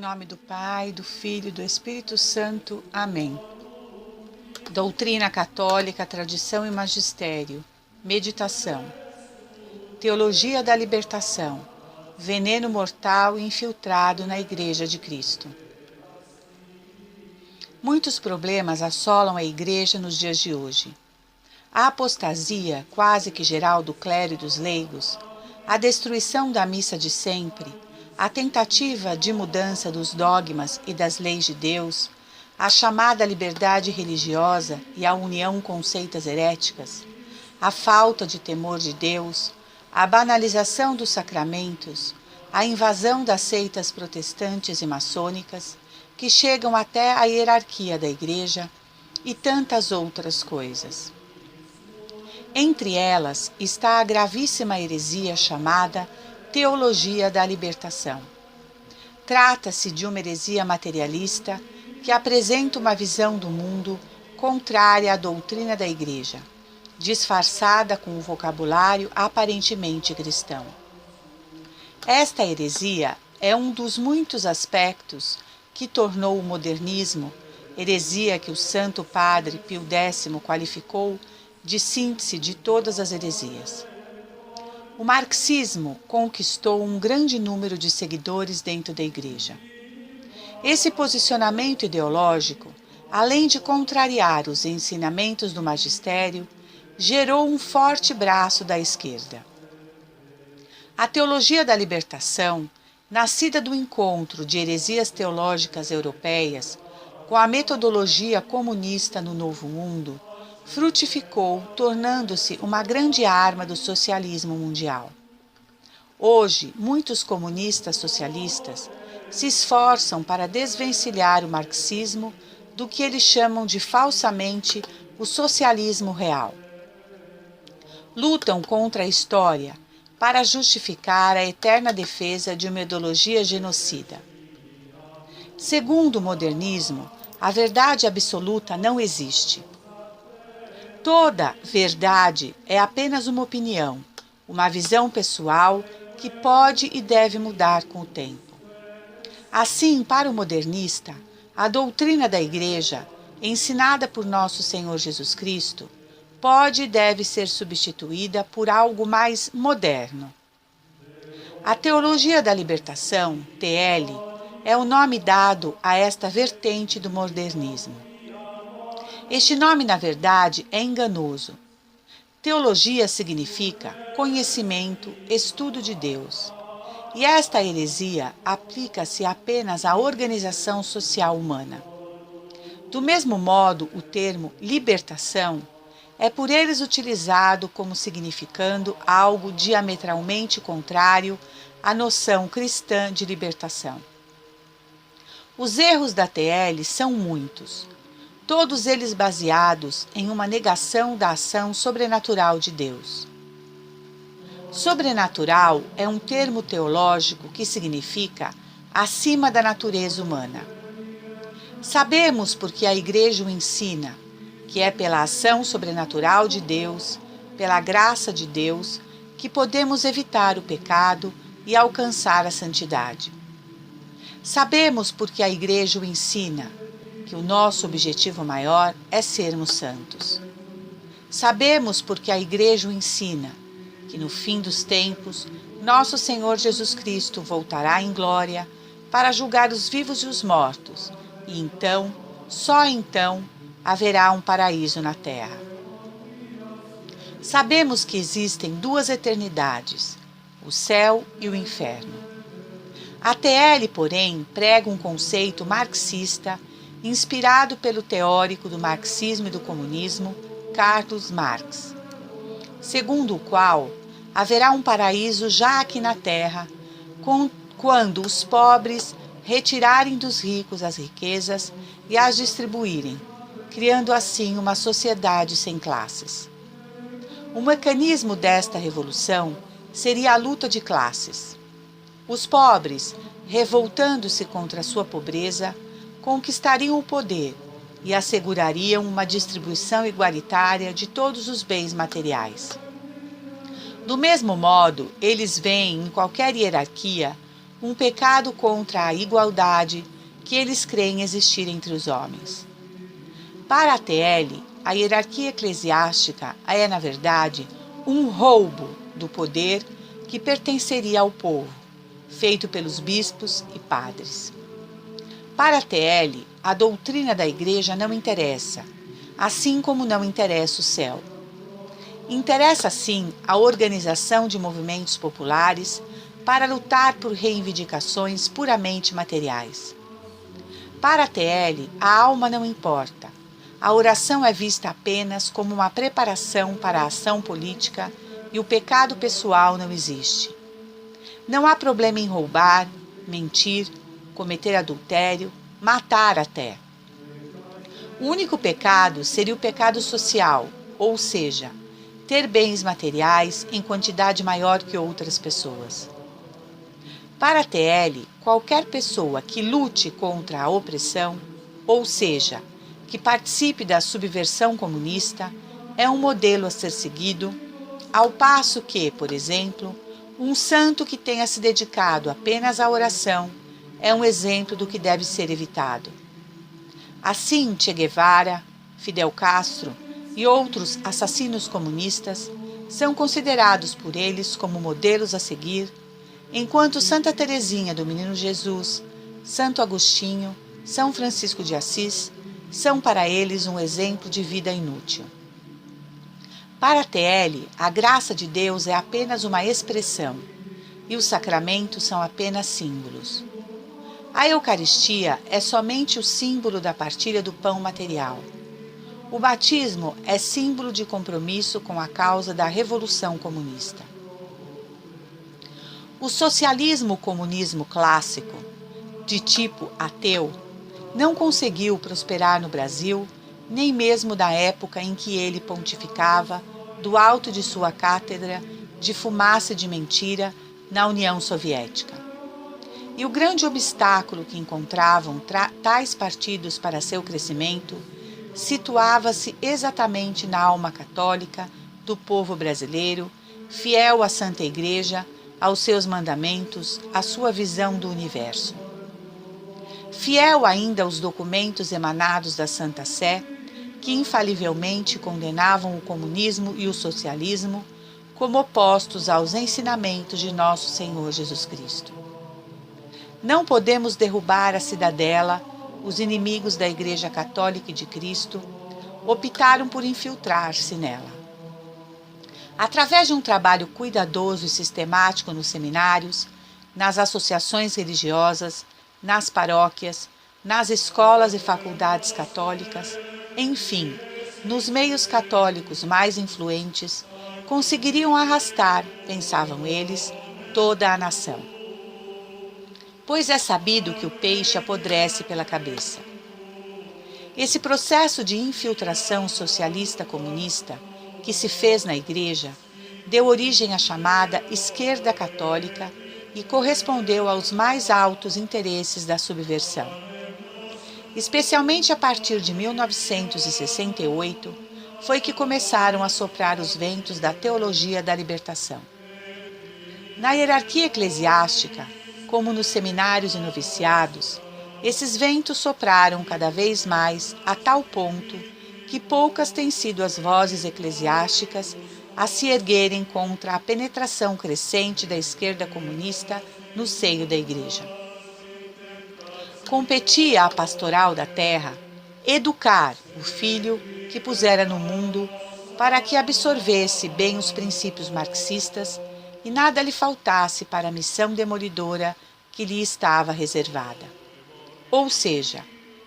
nome do Pai, do Filho e do Espírito Santo. Amém. Doutrina católica, tradição e magistério. Meditação. Teologia da libertação. Veneno mortal infiltrado na Igreja de Cristo. Muitos problemas assolam a Igreja nos dias de hoje. A apostasia quase que geral do clero e dos leigos, a destruição da missa de sempre, a tentativa de mudança dos dogmas e das leis de Deus, a chamada liberdade religiosa e a união com seitas heréticas, a falta de temor de Deus, a banalização dos sacramentos, a invasão das seitas protestantes e maçônicas, que chegam até a hierarquia da Igreja, e tantas outras coisas. Entre elas está a gravíssima heresia chamada Teologia da Libertação. Trata-se de uma heresia materialista que apresenta uma visão do mundo contrária à doutrina da Igreja, disfarçada com um vocabulário aparentemente cristão. Esta heresia é um dos muitos aspectos que tornou o modernismo, heresia que o Santo Padre Pio X qualificou de síntese de todas as heresias. O marxismo conquistou um grande número de seguidores dentro da Igreja. Esse posicionamento ideológico, além de contrariar os ensinamentos do magistério, gerou um forte braço da esquerda. A teologia da libertação, nascida do encontro de heresias teológicas europeias com a metodologia comunista no Novo Mundo, frutificou, tornando-se uma grande arma do socialismo mundial. Hoje, muitos comunistas socialistas se esforçam para desvencilhar o marxismo do que eles chamam de falsamente o socialismo real. Lutam contra a história para justificar a eterna defesa de uma ideologia genocida. Segundo o modernismo, a verdade absoluta não existe. Toda verdade é apenas uma opinião, uma visão pessoal que pode e deve mudar com o tempo. Assim, para o modernista, a doutrina da Igreja, ensinada por nosso Senhor Jesus Cristo, pode e deve ser substituída por algo mais moderno. A Teologia da Libertação, TL, é o nome dado a esta vertente do modernismo. Este nome, na verdade, é enganoso. Teologia significa conhecimento, estudo de Deus. E esta heresia aplica-se apenas à organização social humana. Do mesmo modo, o termo libertação é por eles utilizado como significando algo diametralmente contrário à noção cristã de libertação. Os erros da TL são muitos, todos eles baseados em uma negação da ação sobrenatural de Deus. Sobrenatural é um termo teológico que significa acima da natureza humana. Sabemos porque a Igreja o ensina, que é pela ação sobrenatural de Deus, pela graça de Deus, que podemos evitar o pecado e alcançar a santidade. Sabemos porque a Igreja o ensina, que o nosso objetivo maior é sermos santos. Sabemos porque a Igreja o ensina, que no fim dos tempos, nosso Senhor Jesus Cristo voltará em glória para julgar os vivos e os mortos, e então, só então, haverá um paraíso na terra. Sabemos que existem duas eternidades, o céu e o inferno. A TL, porém, prega um conceito marxista inspirado pelo teórico do marxismo e do comunismo, Carlos Marx, segundo o qual haverá um paraíso já aqui na terra, quando os pobres retirarem dos ricos as riquezas e as distribuírem, criando assim uma sociedade sem classes. O mecanismo desta revolução seria a luta de classes. Os pobres, revoltando-se contra a sua pobreza, conquistariam o poder e assegurariam uma distribuição igualitária de todos os bens materiais. Do mesmo modo, eles veem em qualquer hierarquia um pecado contra a igualdade que eles creem existir entre os homens. Para a TL, a hierarquia eclesiástica é, na verdade, um roubo do poder que pertenceria ao povo, feito pelos bispos e padres. Para a TL, a doutrina da Igreja não interessa, assim como não interessa o céu. Interessa, sim, a organização de movimentos populares para lutar por reivindicações puramente materiais. Para a TL, a alma não importa. A oração é vista apenas como uma preparação para a ação política e o pecado pessoal não existe. Não há problema em roubar, mentir, cometer adultério, matar até. O único pecado seria o pecado social, ou seja, ter bens materiais em quantidade maior que outras pessoas. Para a TL, qualquer pessoa que lute contra a opressão, ou seja, que participe da subversão comunista, é um modelo a ser seguido, ao passo que, por exemplo, um santo que tenha se dedicado apenas à oração é um exemplo do que deve ser evitado. Assim, Che Guevara, Fidel Castro e outros assassinos comunistas são considerados por eles como modelos a seguir, enquanto Santa Teresinha do Menino Jesus, Santo Agostinho, São Francisco de Assis são para eles um exemplo de vida inútil. Para a TL, a graça de Deus é apenas uma expressão e os sacramentos são apenas símbolos. A Eucaristia é somente o símbolo da partilha do pão material. O batismo é símbolo de compromisso com a causa da Revolução Comunista. O socialismo-comunismo clássico, de tipo ateu, não conseguiu prosperar no Brasil, nem mesmo na época em que ele pontificava, do alto de sua cátedra de fumaça de mentira, na União Soviética. E o grande obstáculo que encontravam tais partidos para seu crescimento situava-se exatamente na alma católica do povo brasileiro, fiel à Santa Igreja, aos seus mandamentos, à sua visão do universo. Fiel ainda aos documentos emanados da Santa Sé, que infalivelmente condenavam o comunismo e o socialismo como opostos aos ensinamentos de nosso Senhor Jesus Cristo. Não podemos derrubar a cidadela, os inimigos da Igreja Católica e de Cristo optaram por infiltrar-se nela. Através de um trabalho cuidadoso e sistemático nos seminários, nas associações religiosas, nas paróquias, nas escolas e faculdades católicas, enfim, nos meios católicos mais influentes, conseguiriam arrastar, pensavam eles, toda a nação. Pois é sabido que o peixe apodrece pela cabeça. Esse processo de infiltração socialista-comunista que se fez na Igreja deu origem à chamada esquerda católica e correspondeu aos mais altos interesses da subversão. Especialmente a partir de 1968, foi que começaram a soprar os ventos da teologia da libertação. Na hierarquia eclesiástica, como nos seminários e noviciados, esses ventos sopraram cada vez mais a tal ponto que poucas têm sido as vozes eclesiásticas a se erguerem contra a penetração crescente da esquerda comunista no seio da Igreja. Competia à pastoral da terra educar o filho que pusera no mundo para que absorvesse bem os princípios marxistas e nada lhe faltasse para a missão demolidora que lhe estava reservada. Ou seja,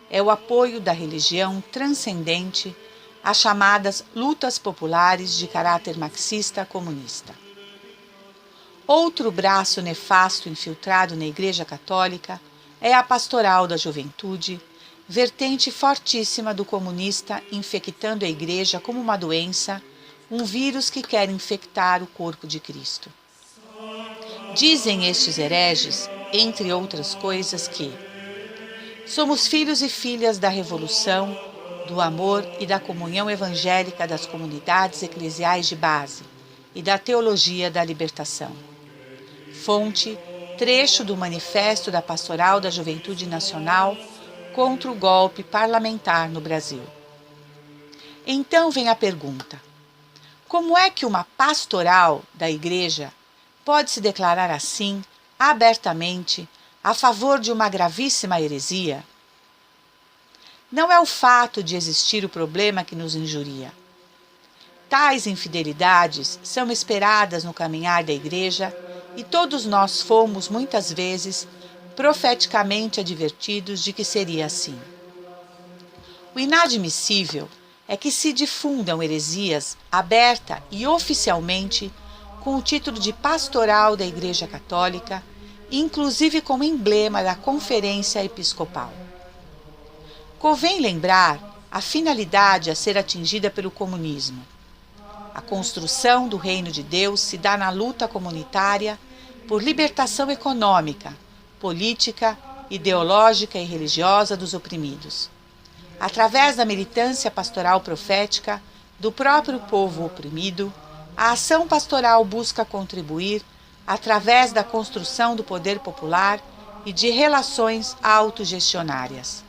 é o apoio da religião transcendente às chamadas lutas populares de caráter marxista-comunista. Outro braço nefasto infiltrado na Igreja Católica é a pastoral da juventude, vertente fortíssima do comunista infectando a Igreja como uma doença, um vírus que quer infectar o corpo de Cristo. Dizem estes hereges, entre outras coisas, que somos filhos e filhas da revolução, do amor e da comunhão evangélica das comunidades eclesiais de base e da teologia da libertação. Fonte: trecho do Manifesto da Pastoral da Juventude Nacional contra o golpe parlamentar no Brasil. Então vem a pergunta: como é que uma pastoral da Igreja pode se declarar assim, abertamente, a favor de uma gravíssima heresia? Não é o fato de existir o problema que nos injuria. Tais infidelidades são esperadas no caminhar da Igreja e todos nós fomos, muitas vezes, profeticamente advertidos de que seria assim. O inadmissível é que se difundam heresias aberta e oficialmente com o título de pastoral da Igreja Católica, inclusive como emblema da Conferência Episcopal. Convém lembrar a finalidade a ser atingida pelo comunismo. A construção do reino de Deus se dá na luta comunitária por libertação econômica, política, ideológica e religiosa dos oprimidos. Através da militância pastoral profética do próprio povo oprimido, a ação pastoral busca contribuir através da construção do poder popular e de relações autogestionárias.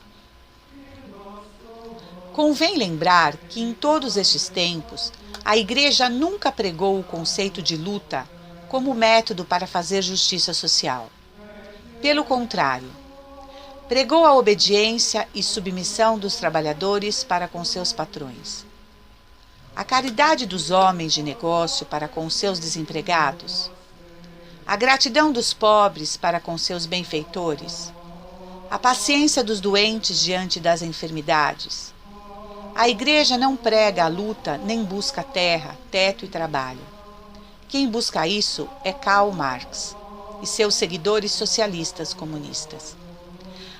Convém lembrar que em todos estes tempos, a Igreja nunca pregou o conceito de luta como método para fazer justiça social. Pelo contrário, pregou a obediência e submissão dos trabalhadores para com seus patrões, a caridade dos homens de negócio para com seus desempregados, a gratidão dos pobres para com seus benfeitores, a paciência dos doentes diante das enfermidades. A Igreja não prega a luta nem busca terra, teto e trabalho. Quem busca isso é Karl Marx e seus seguidores socialistas comunistas.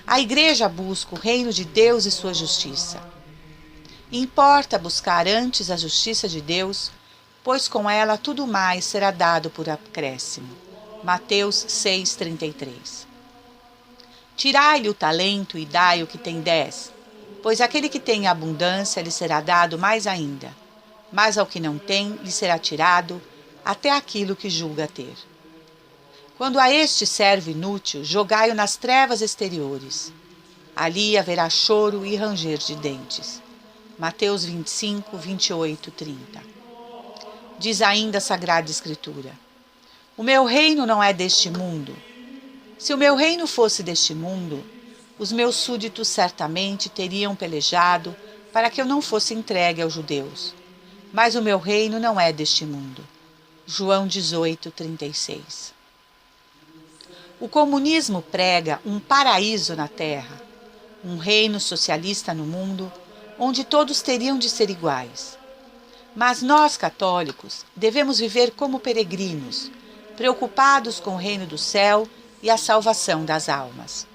A Igreja busca o reino de Deus e sua justiça. Importa buscar antes a justiça de Deus, pois com ela tudo mais será dado por acréscimo. Mateus 6,33. Tirai-lhe o talento e dai o que tem 10, pois aquele que tem abundância lhe será dado mais ainda, mas ao que não tem lhe será tirado até aquilo que julga ter. Quando a este servo inútil, jogai-o nas trevas exteriores. Ali haverá choro e ranger de dentes. Mateus 25, 28, 30. Diz ainda a Sagrada Escritura: o meu reino não é deste mundo. Se o meu reino fosse deste mundo, os meus súditos certamente teriam pelejado para que eu não fosse entregue aos judeus. Mas o meu reino não é deste mundo. João 18, 36. O comunismo prega um paraíso na terra, um reino socialista no mundo, onde todos teriam de ser iguais. Mas nós, católicos, devemos viver como peregrinos, preocupados com o reino do céu e a salvação das almas.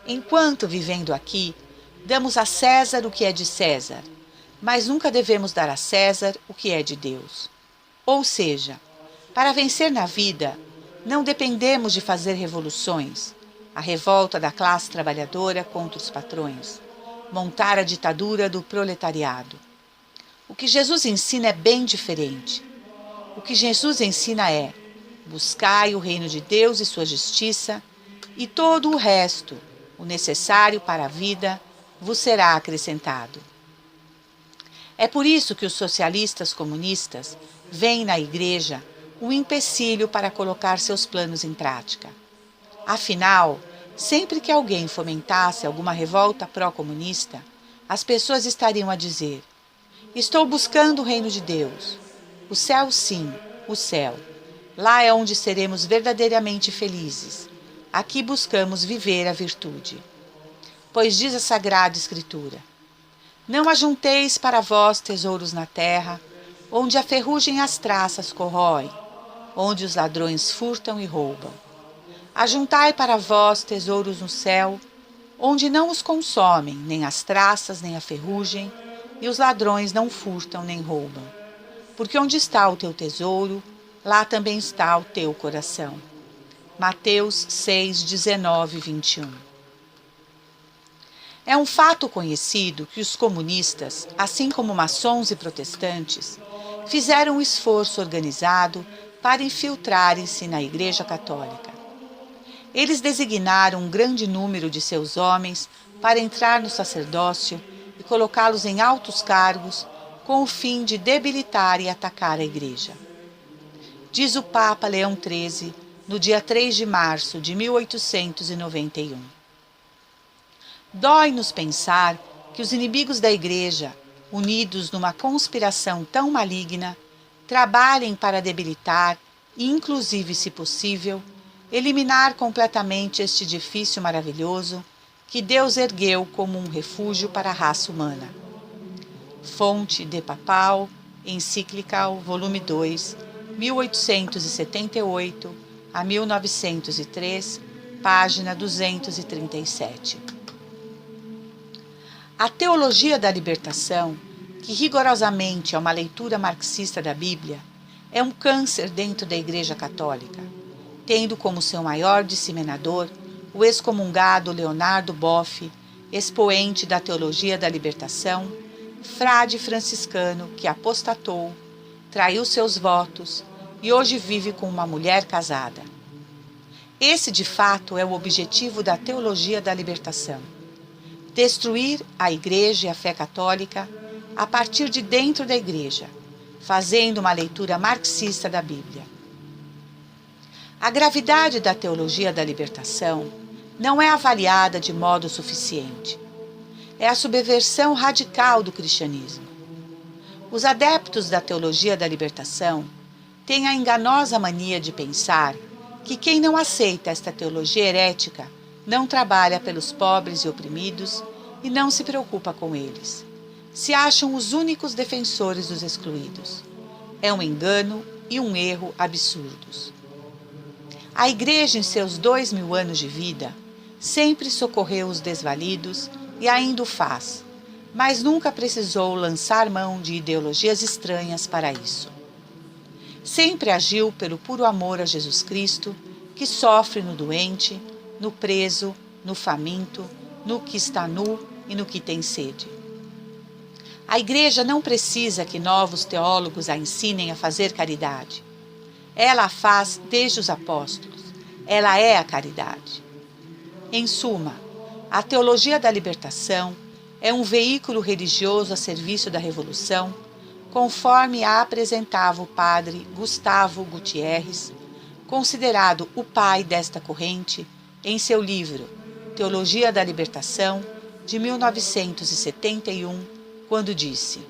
Enquanto vivendo aqui, damos a César o que é de César, mas nunca devemos dar a César o que é de Deus. Ou seja, para vencer na vida, não dependemos de fazer revoluções, a revolta da classe trabalhadora contra os patrões, montar a ditadura do proletariado. O que Jesus ensina é bem diferente. O que Jesus ensina é: buscai o reino de Deus e sua justiça, e todo o resto, o necessário para a vida, vos será acrescentado. É por isso que os socialistas comunistas veem na Igreja um empecilho para colocar seus planos em prática. Afinal, sempre que alguém fomentasse alguma revolta pró-comunista, as pessoas estariam a dizer: estou buscando o reino de Deus. O céu, sim, o céu. Lá é onde seremos verdadeiramente felizes. Aqui buscamos viver a virtude. Pois diz a Sagrada Escritura: não ajunteis para vós tesouros na terra, onde a ferrugem e as traças corroem, onde os ladrões furtam e roubam. Ajuntai para vós tesouros no céu, onde não os consomem nem as traças nem a ferrugem, e os ladrões não furtam nem roubam. Porque onde está o teu tesouro, lá também está o teu coração. Mateus 6, 19 e 21. É um fato conhecido que os comunistas, assim como maçons e protestantes, fizeram um esforço organizado para infiltrarem-se na Igreja Católica. Eles designaram um grande número de seus homens para entrar no sacerdócio e colocá-los em altos cargos com o fim de debilitar e atacar a Igreja. Diz o Papa Leão XIII no dia 3 de março de 1891. Dói-nos pensar que os inimigos da Igreja, unidos numa conspiração tão maligna, trabalhem para debilitar e, inclusive, se possível, eliminar completamente este edifício maravilhoso que Deus ergueu como um refúgio para a raça humana. Fonte de Papal, Encíclica, volume 2, 1878 a 1903, página 237. A teologia da libertação, que rigorosamente é uma leitura marxista da Bíblia, é um câncer dentro da Igreja Católica, tendo como seu maior disseminador o excomungado Leonardo Boff, expoente da teologia da libertação, frade franciscano que apostatou, traiu seus votos e hoje vive com uma mulher casada. Esse, de fato, é o objetivo da teologia da libertação: destruir a Igreja e a fé católica a partir de dentro da Igreja, fazendo uma leitura marxista da Bíblia. A gravidade da teologia da libertação não é avaliada de modo suficiente. É a subversão radical do cristianismo. Os adeptos da teologia da libertação têm a enganosa mania de pensar que quem não aceita esta teologia herética não trabalha pelos pobres e oprimidos e não se preocupa com eles. Se acham os únicos defensores dos excluídos. É um engano e um erro absurdos. A Igreja, em seus 2000 anos de vida, sempre socorreu os desvalidos e ainda o faz, mas nunca precisou lançar mão de ideologias estranhas para isso. Sempre agiu pelo puro amor a Jesus Cristo, que sofre no doente, no preso, no faminto, no que está nu e no que tem sede. A Igreja não precisa que novos teólogos a ensinem a fazer caridade. Ela a faz desde os apóstolos. Ela é a caridade. Em suma, a teologia da libertação é um veículo religioso a serviço da revolução, conforme a apresentava o padre Gustavo Gutierrez, considerado o pai desta corrente, em seu livro Teologia da Libertação, de 1971, quando disse: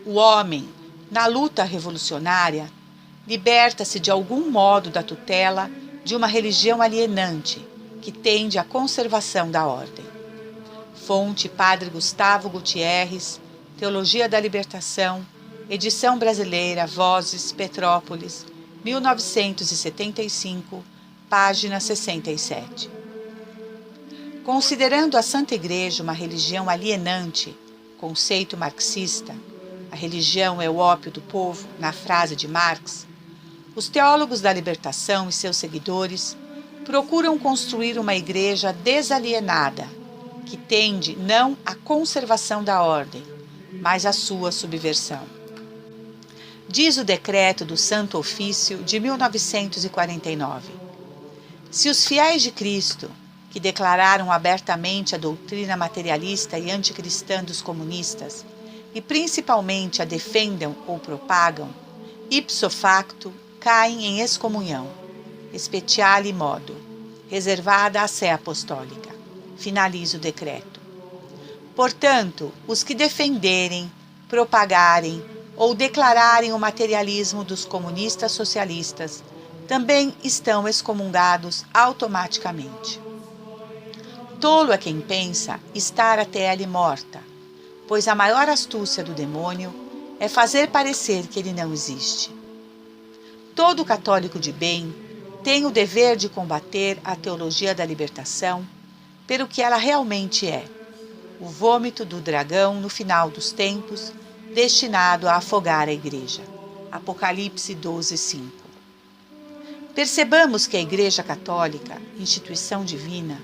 o homem, na luta revolucionária, liberta-se de algum modo da tutela de uma religião alienante que tende à conservação da ordem. Fonte Padre Gustavo Gutierrez, Teologia da Libertação, edição brasileira, Vozes, Petrópolis, 1975, página 67. Considerando a Santa Igreja uma religião alienante, conceito marxista, a religião é o ópio do povo, na frase de Marx, os teólogos da libertação e seus seguidores procuram construir uma igreja desalienada, que tende não à conservação da ordem, mas à sua subversão. Diz o decreto do Santo Ofício de 1949. Se os fiéis de Cristo, que declararam abertamente a doutrina materialista e anticristã dos comunistas, e principalmente a defendam ou propagam, ipso facto caem em excomunhão, speciale modo, reservada à sé apostólica. Finaliza o decreto. Portanto, os que defenderem, propagarem ou declararem o materialismo dos comunistas socialistas também estão excomungados automaticamente. Tolo é quem pensa estar até ali morta, pois a maior astúcia do demônio é fazer parecer que ele não existe. Todo católico de bem tem o dever de combater a teologia da libertação pelo que ela realmente é, o vômito do dragão no final dos tempos, destinado a afogar a Igreja. Apocalipse 12:5. Percebamos que a Igreja Católica, instituição divina,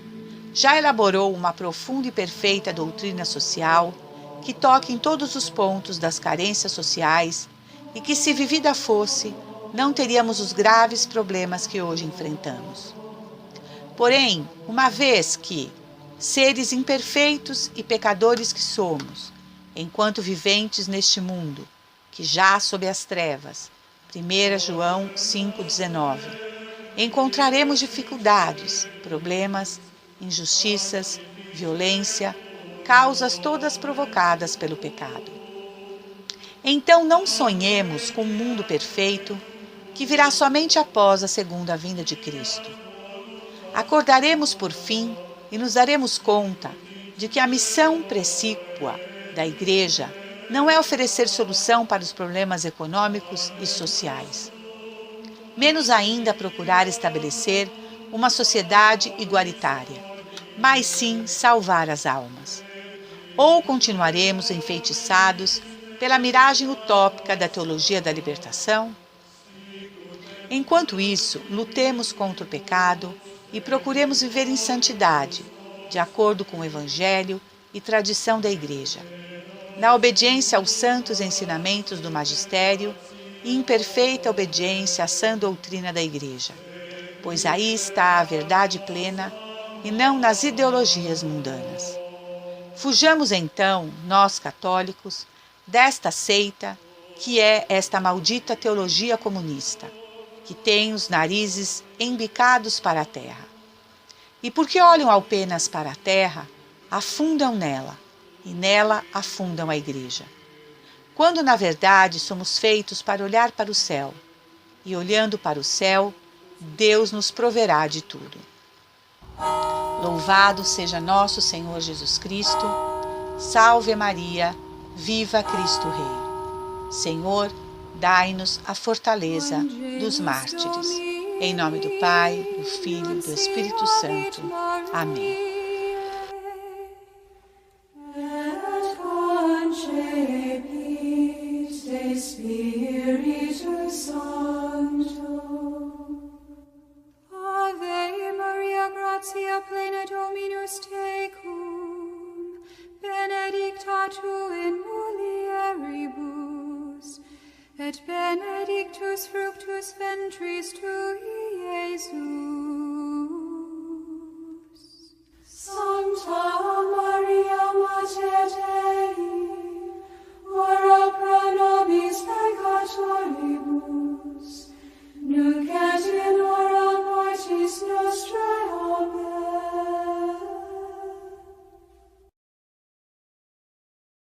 já elaborou uma profunda e perfeita doutrina social que toca em todos os pontos das carências sociais e que, se vivida fosse, não teríamos os graves problemas que hoje enfrentamos. Porém, uma vez que, seres imperfeitos e pecadores que somos, enquanto viventes neste mundo, que jaz sob as trevas, 1 João 5,19, encontraremos dificuldades, problemas, injustiças, violência, causas todas provocadas pelo pecado. Então não sonhemos com um mundo perfeito que virá somente após a segunda vinda de Cristo. Acordaremos por fim e nos daremos conta de que a missão precípua da Igreja não é oferecer solução para os problemas econômicos e sociais. Menos ainda procurar estabelecer uma sociedade igualitária, mas sim salvar as almas. Ou continuaremos enfeitiçados pela miragem utópica da teologia da libertação? Enquanto isso, lutemos contra o pecado e procuremos viver em santidade, de acordo com o Evangelho e tradição da Igreja, na obediência aos santos ensinamentos do magistério e em perfeita obediência à sã doutrina da Igreja, pois aí está a verdade plena e não nas ideologias mundanas. Fujamos então, nós católicos, desta seita que é esta maldita teologia comunista, que tem os narizes embicados para a terra. E porque olham apenas para a terra, afundam nela, e nela afundam a Igreja. Quando, na verdade, somos feitos para olhar para o céu, e olhando para o céu, Deus nos proverá de tudo. Louvado seja nosso Senhor Jesus Cristo. Salve Maria, viva Cristo Rei. Senhor, dai-nos a fortaleza dos mártires. Em nome do Pai, do Filho e do Espírito Santo. Amém. Ave Maria, gratia plena Dominus tecum, benedicta tu in mulieribus, et benedictus fructus ventris tui, Iesus. Sancta Maria, Mater Dei, ora pro nobis peccatoribus,